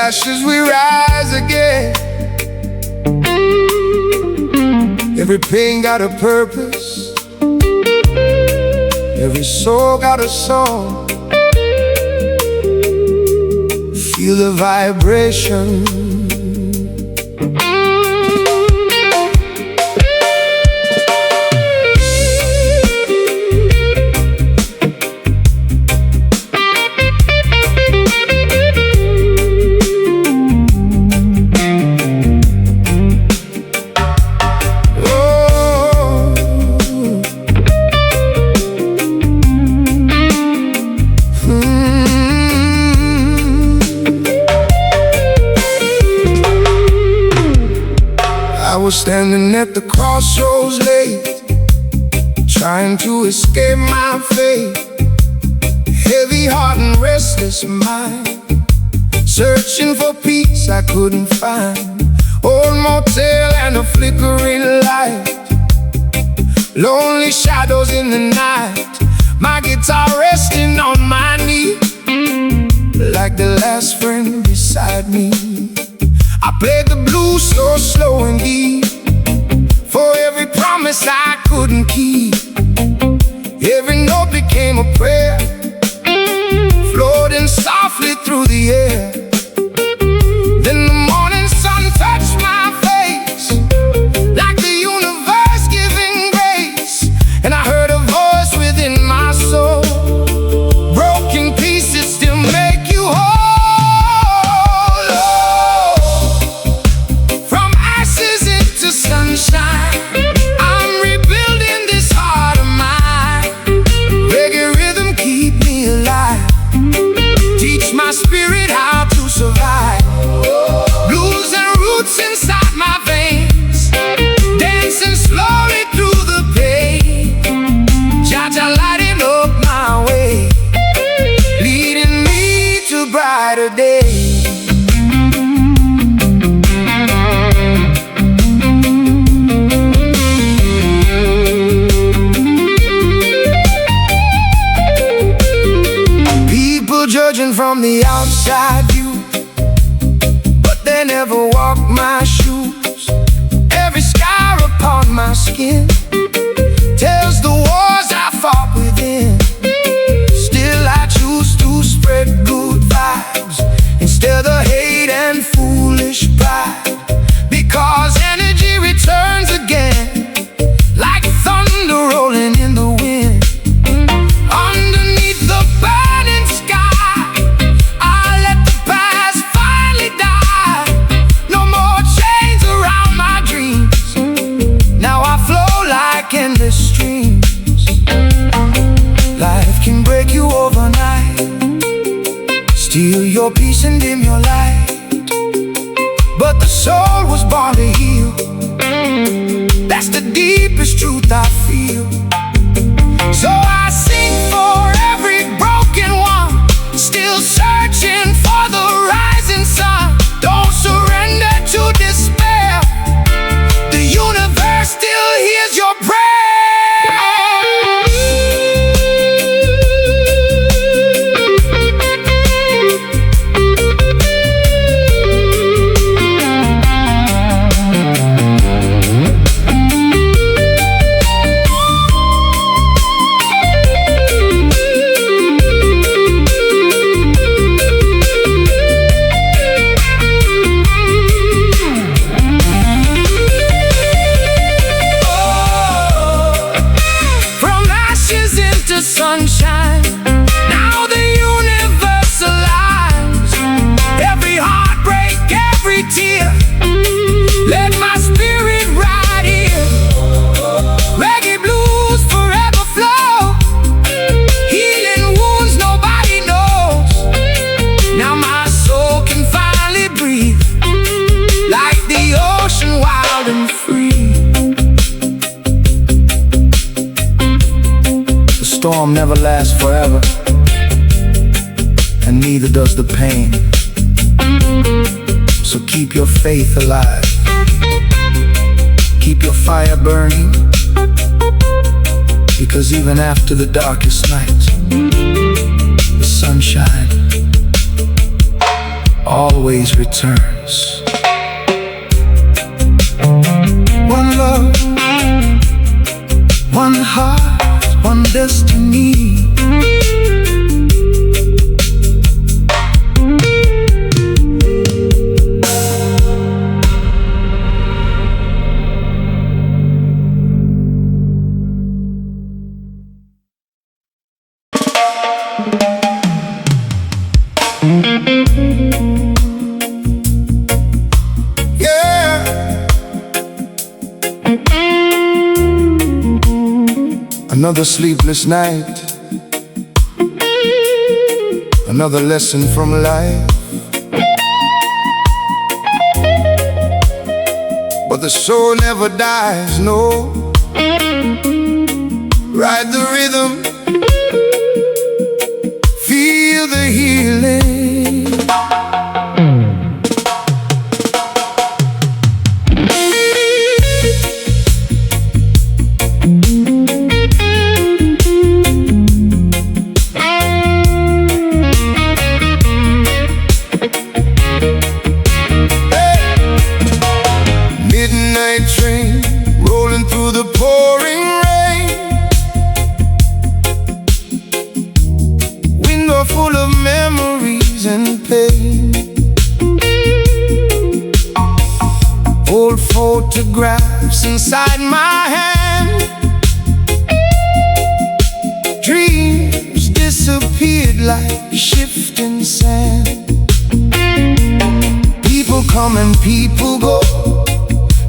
ashes we rise again. Every pain got a purpose, every soul got a song. Feel the vibration. I was standing at the crossroads late, trying to escape my fate. Heavy heart and restless mind, searching for peace I couldn't find. Old motel and a flickering light, lonely shadows in the night. My guitar resting on my knee, like the last friend beside me. I played the blues so slow and deep, for every promise I couldn't keep. Every note became a prayer, floating softly through the air. Then the morning sun touched my face, like the universe giving grace. And I heard a voice within my soul, broken pieces still make you whole. Sunshine, I'm rebuilding this heart of mine. Reggae rhythm keep me alive, teach my spirit how to survive. Blues and roots inside my veins, dancing slowly through the pain. Jah-Jah lighting up my way, leading me to brighter days. Judging from the outside view, but they never walked my shoes. Every scar upon my skin tells the wars I fought within. Still I choose to spread good vibes instead of hate and foolish pride, because energy returns again, like thunder rolling in the wind. Underneath the burning sky, endless streams. Life can break you overnight, steal your peace and dim your light, but the soul was born to heal. That's the deepest truth I feel. So I sing for every broken one, still searching for the rising sun. Don't surrender to despair, the universe still hears your prayer. Sunshine, now the universe aligns. Every heartbreak, every tear, let my spirit ride here. Reggae blues forever flow, healing wounds nobody knows. Now my soul can finally breathe, like the ocean wild and free. The storm never lasts forever, and neither does the pain. So keep your faith alive, keep your fire burning, because even after the darkest night, the sunshine always returns. One love, one heart, one destiny. Another sleepless night, another lesson from life. But the soul never dies, no. Ride the rhythm, feel the healing. Train rolling through the pouring rain, window full of memories and pain. Old photographs inside my hand, dreams disappeared like shifting sand. People come and people go,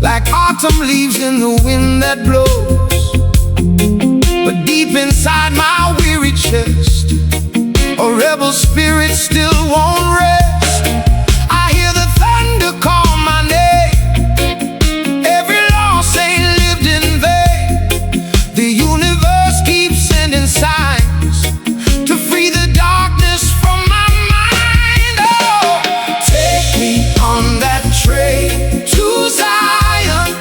like autumn leaves in the wind that blows. But deep inside my weary chest, a rebel spirit still won't rest. I hear the thunder call my name, every loss ain't lived in vain. The universe keeps sending signs to free the darkness from my mind. Oh, take me on that train to Zion,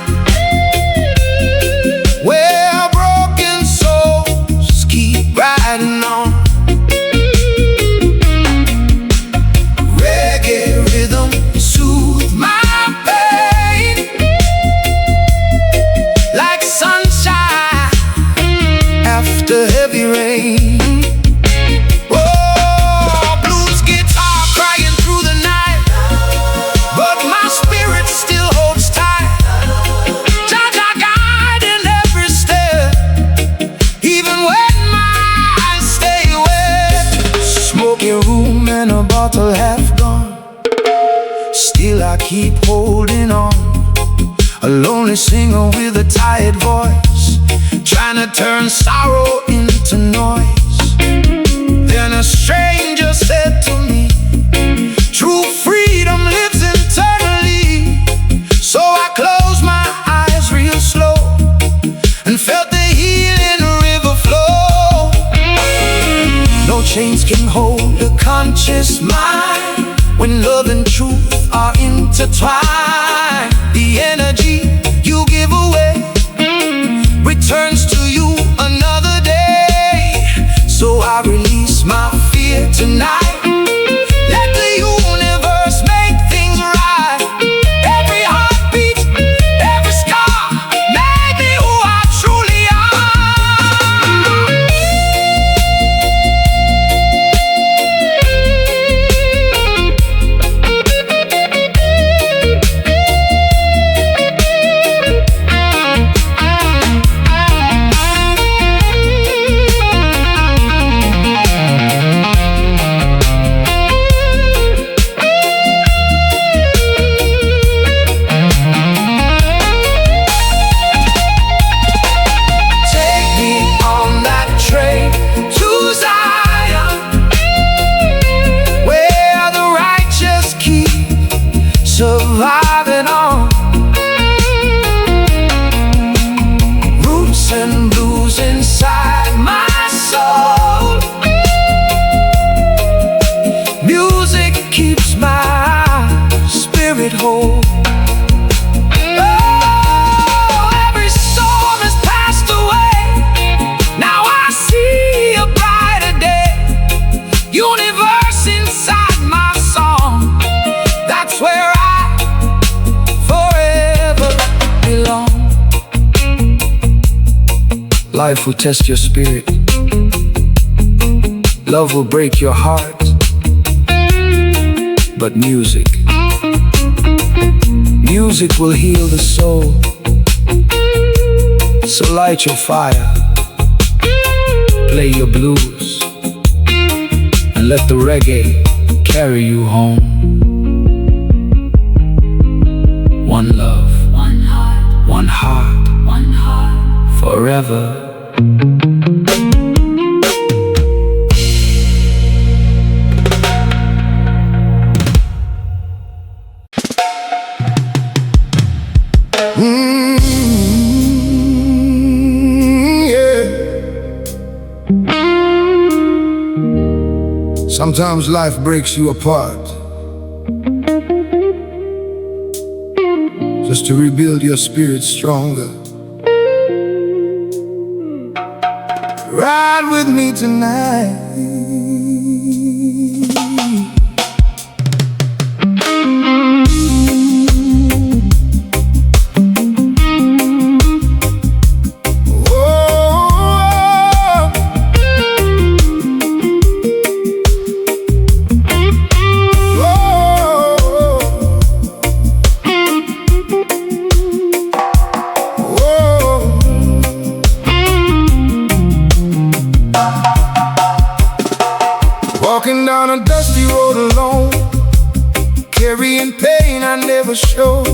where broken souls keep riding on. Reggae rhythm soothe my pain, like sunshine after heavy rain. Oh, blues guitar crying through the night, but my spirit still holds tight. Jah guiding every step, even when my eyes stay wet. Smoking room and a bottle half gone, still I keep holding on. A lonely singer with a tired voice, trying to turn sorrow into noise. Then a stranger said to me, true freedom lives internally. So I closed my eyes real slow and felt the healing river flow. No chains can hold a conscious mind when love and truth are intertwined. The energy you give away returns to you another day. So I release my fear tonight, Life will test your spirit. Love will break your heart. But music will heal the soul. So light your fire, play your blues, and let the reggae carry you home. One love, one heart, one heart, one heart, forever. Sometimes life breaks you apart, just to rebuild your spirit stronger. Ride with me tonight. Walking down a dusty road alone, carrying pain I never showed.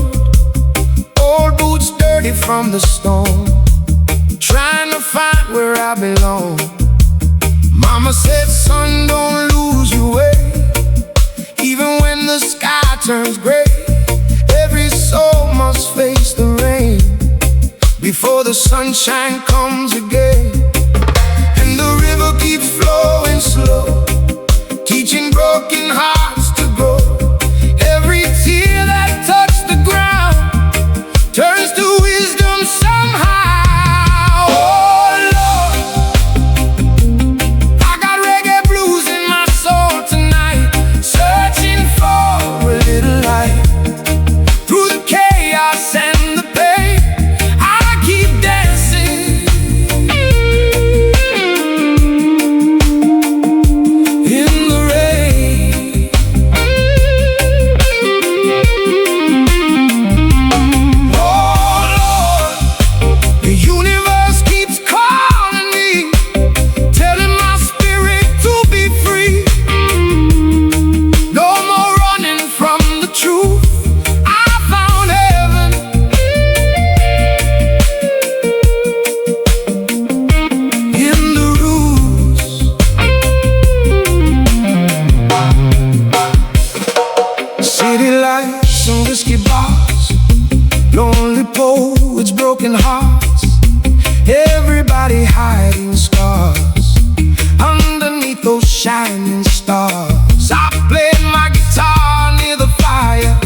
Old boots dirty from the storm, trying to find where I belong. Mama said, son, don't lose your way. Even when the sky turns gray, every soul must face the rain before the sunshine comes again. And the river keeps flowing slow, teaching broken hearts to grow. Every tear that touched the ground turns to wisdom somehow. Oh Lord, I got reggae blues in my soul tonight, searching for a little light. Through the chaos and the pain, I keep dancing in the rain. Oh Lord, the universe keeps calling me, telling my spirit to be free. No more running from the truth, I found heaven in the roots. City lights and whiskey bars, lonely poets, broken hearts, everybody hiding scars underneath those shining stars. I played my guitar near the fire,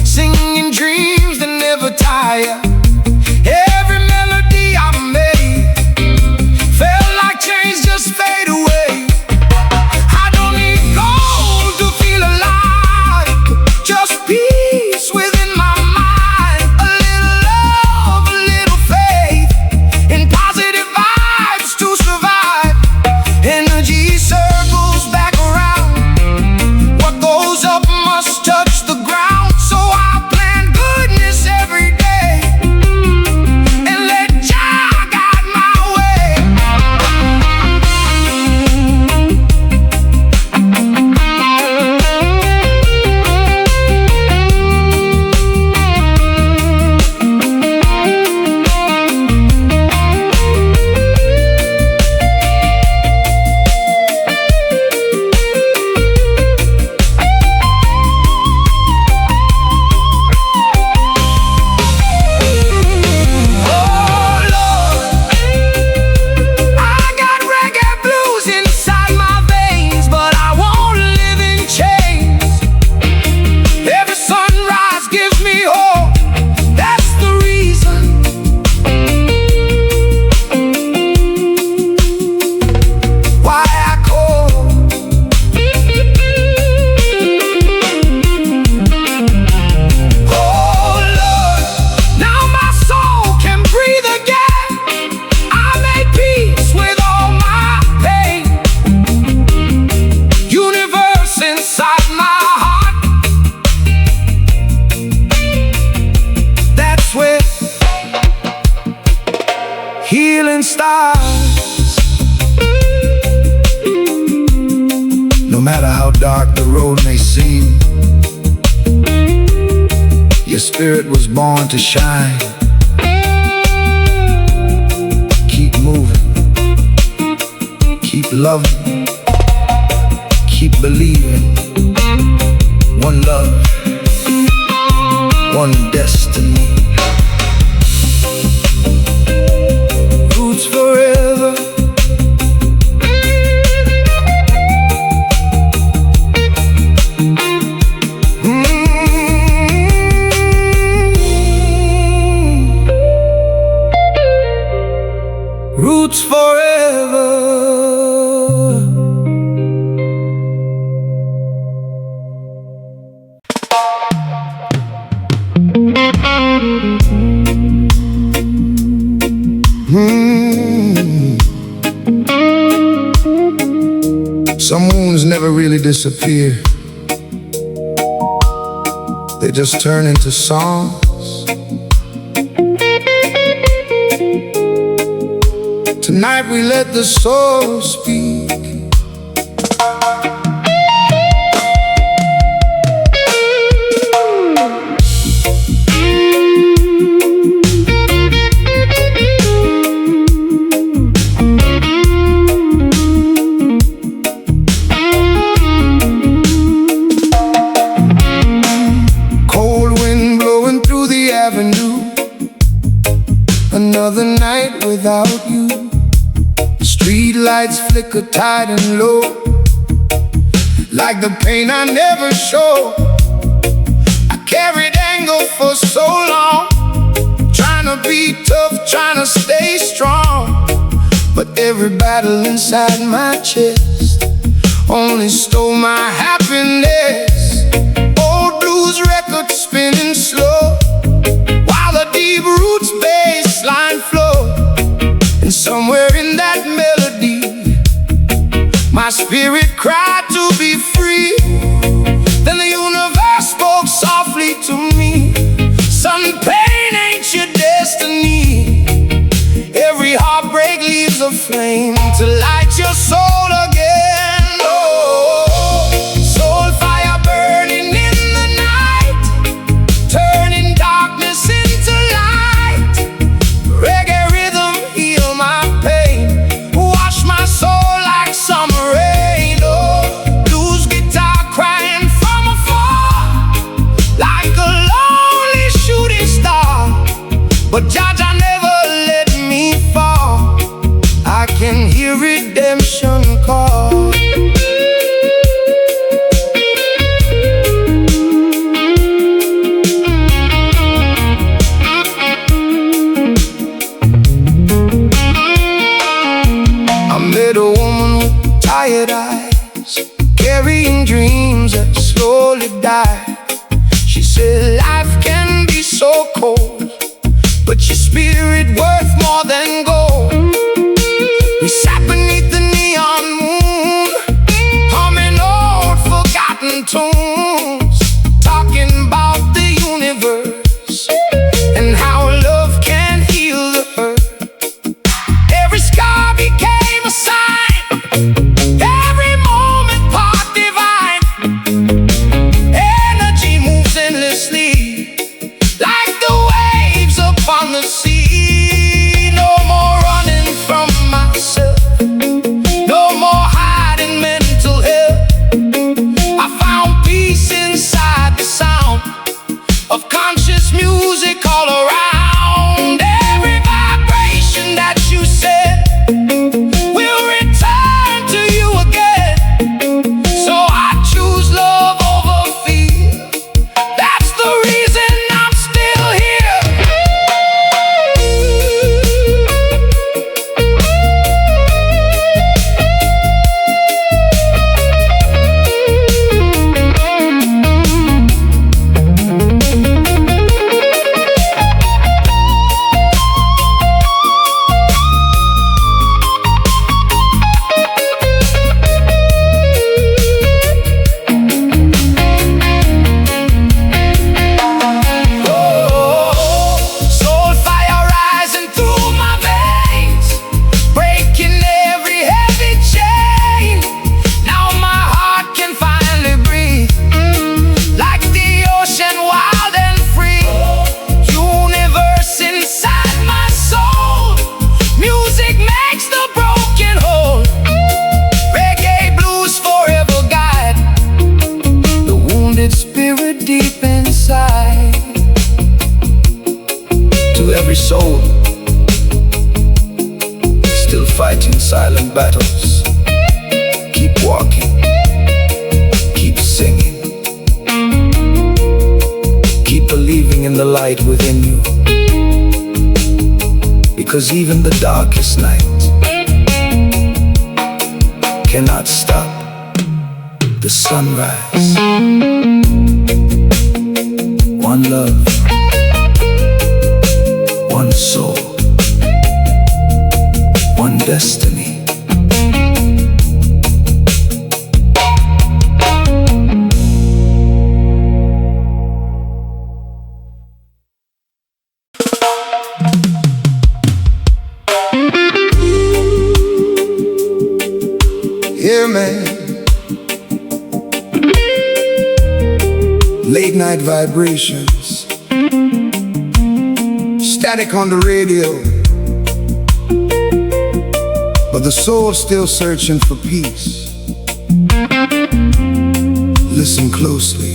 singing dreams that never tire. Every melody I made felt like chains just fade away. I don't need gold to feel alive, just peace within my mind. A little love, a little faith, and positive vibes to survive. Energy circles back healing stars. No matter how dark the road may seem, your spirit was born to shine. Keep moving, keep loving, keep believing. One love, one destiny. Roots forever. Roots forever. Some wounds never really disappear. They just turn into songs. Tonight we let the soul speak. Another night without you. Street lights flicker tight and low, like the pain I never show. I carried anger for so long, trying to be tough, trying to stay strong. But every battle inside my chest only stole my happiness. Old blues records spinning slow, while the deep roots bassline flow. And somewhere in that melody, my spirit cried to be free. Then the universe spoke softly to me. Son, pain ain't your destiny. Every heartbreak leaves a flame to light your soul again. Oh, soul fire burning in the night, turning darkness into light. Reggae rhythm heal my pain, wash my soul like summer rain. Oh, blues guitar crying from afar, like a lonely shooting star. But Jaja never let me fall. I can hear redemption call. I met a woman with tired eyes, carrying dreams that slowly die. She said life can be so cold, but your spirit worth more than gold. We sat beneath the neon moon, humming old forgotten tunes, talking about the universe and how love can heal the hurt. Every scar became a sign, every silent battles. Keep walking, keep singing, keep believing in the light within you, because even the darkest night cannot stop the sunrise. One love, one soul, one destiny. Yeah, man. Late night vibrations, static on the radio, but the soul's still searching for peace. Listen closely.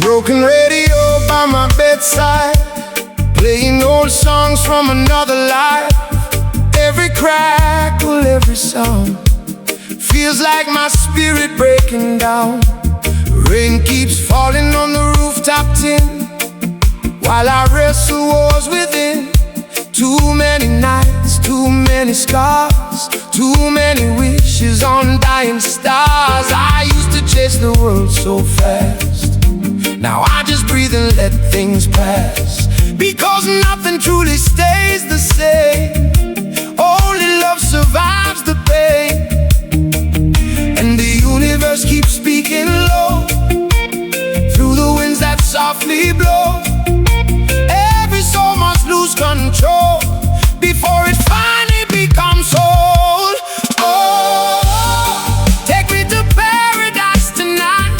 Broken radio by my bedside, playing old songs from another life. Every crackle, every sound feels like my spirit breaking down. Rain keeps falling on the rooftop tin, while I wrestle wars within. Too many nights, too many scars, too many wishes on dying stars. I used to chase the world so fast, now I just breathe and let things pass, because nothing truly stays the same. Only love survives the pain, and the universe keeps speaking low through the winds that softly blow. Every soul must lose control before it finally becomes whole. Oh, take me to paradise tonight,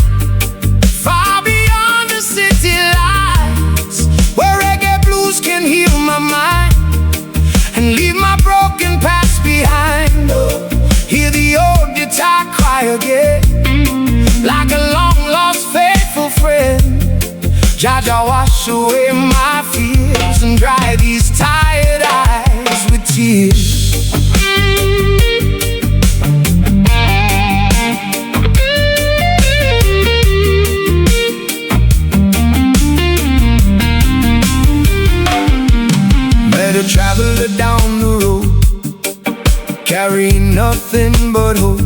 far beyond the city lights, where reggae blues can heal my mind and leave my broken past behind. Oh, hear the old guitar cry again, like a long-lost faithful friend. Jaja, wash away my fears and dry these tired eyes with tears. Met a traveler down the road, carrying nothing but hope.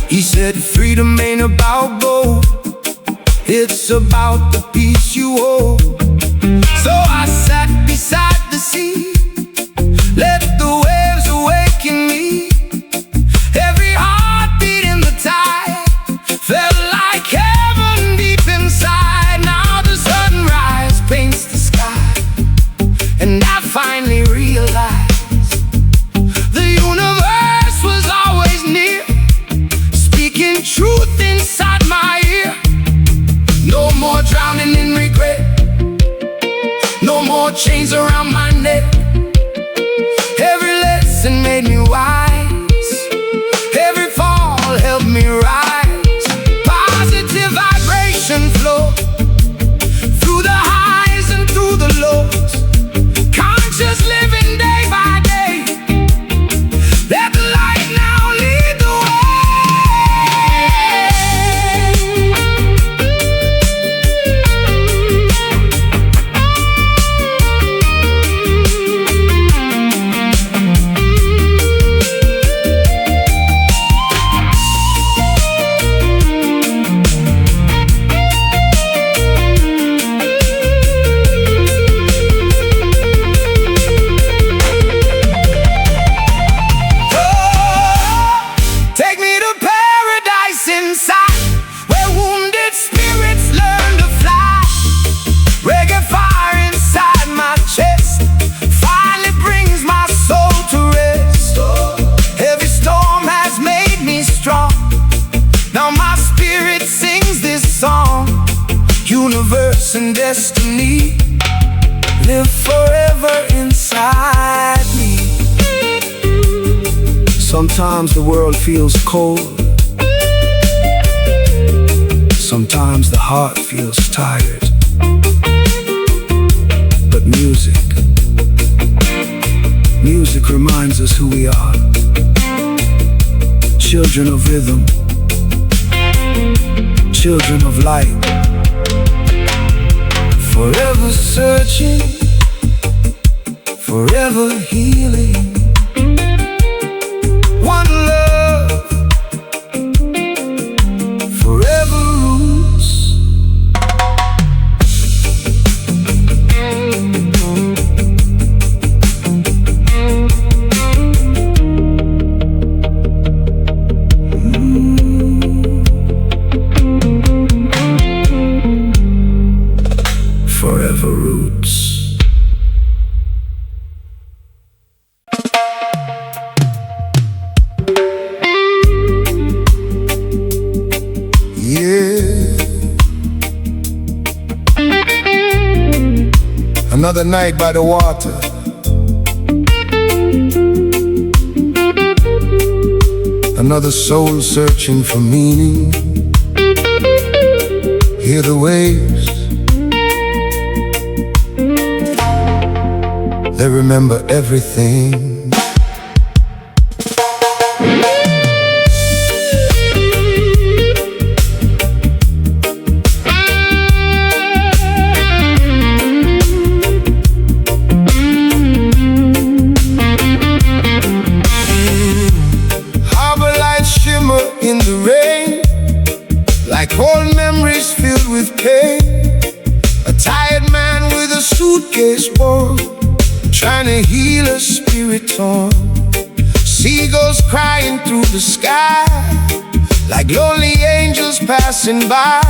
He said freedom ain't about gold, it's about the peace you hold. So I sat beside the sea, let the waves awaken me. Every heartbeat in the tide felt like heaven deep inside. Now the sunrise paints the sky, and I finally realized the universe was always near, speaking truth inside my ear. No more drowning in regret, no more chains around my neck. Every lesson made me wise, every fall helped me rise. Positive vibration flow through the highs and through the lows. Conscious living day by day, let the light now lead the way. destiny live forever inside me. Sometimes the world feels cold, sometimes the heart feels tired, but music reminds us who we are. Children of rhythm, children of light, forever searching, forever healing. One love, forever roots. Forever roots. Another night by the water, another soul searching for meaning. Hear the waves, they remember everything. In the rain, like old memories filled with pain. A tired man with a suitcase born, trying to heal a spirit torn. Seagulls crying through the sky, like lonely angels passing by.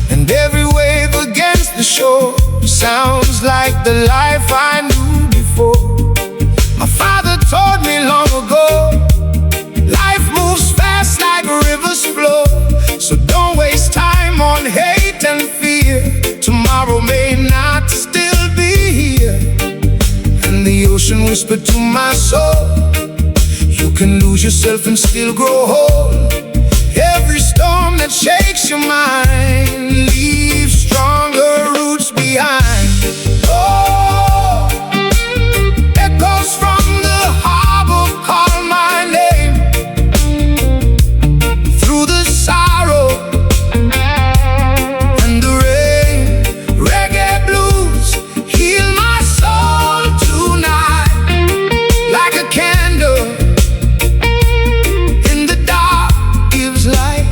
And every wave against the shore sounds like the life I knew before. My father told me long ago, life moves fast like rivers flow. So don't waste time on hate and fear. Tomorrow may not still be here. And the ocean whispered to my soul, you can lose yourself and still grow whole. Every storm that shakes your mind leaves stronger roots behind. Oh, echoes from the harbor call my name. Through the sorrow and the rain, reggae blues heal my soul tonight. Like a candle in the dark gives light.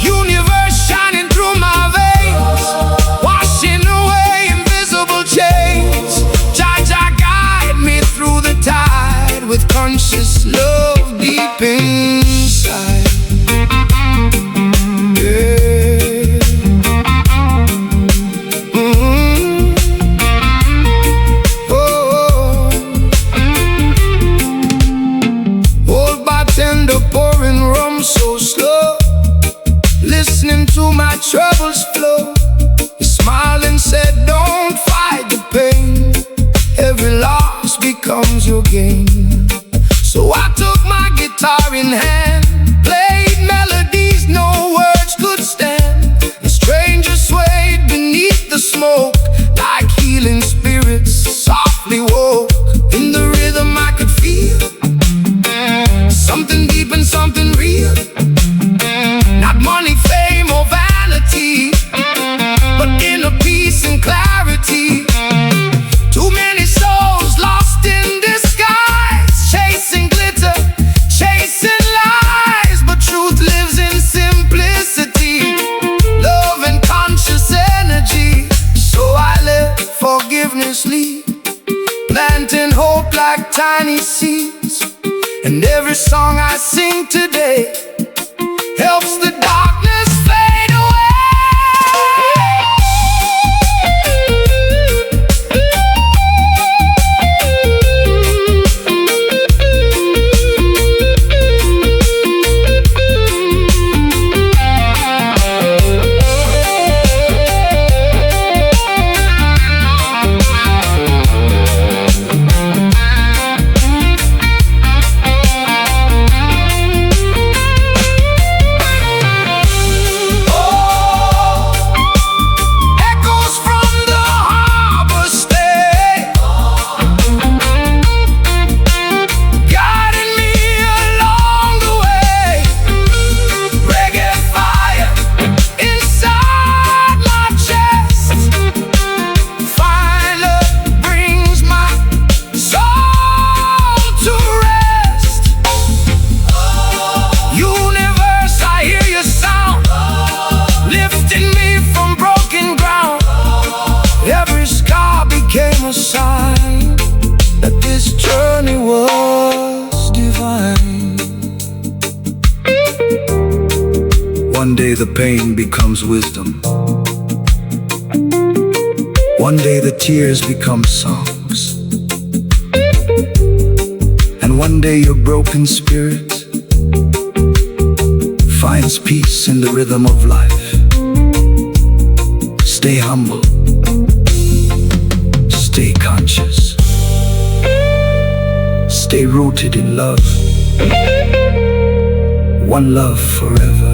Universe shining through my veins, washing away invisible chains. Jah guide me through the tide with conscious love deep inside. Yeah. Oh. Old bartender pouring rum so slow, listening to my troubles flow. He smiled and said, don't fight the pain, every loss becomes your gain. So I took my guitar in hand, played melodies no words could stand. The stranger swayed beneath the smoke, like healing spirits softly woke. In the rhythm I could feel something deep and something real. Not money, fame, or vanity, but inner peace and clarity. Too many souls lost in disguise, chasing glitter, chasing lies. But truth lives in simplicity, love and conscious energy. So I let forgiveness lead, planting hope like tiny seeds. And every song I sing today helps the darkness fade away. sign that this journey was divine. One day the pain becomes wisdom. One day the tears become songs. And one day your broken spirit finds peace in the rhythm of life. Stay humble. Stay conscious. Stay rooted in love. One love forever.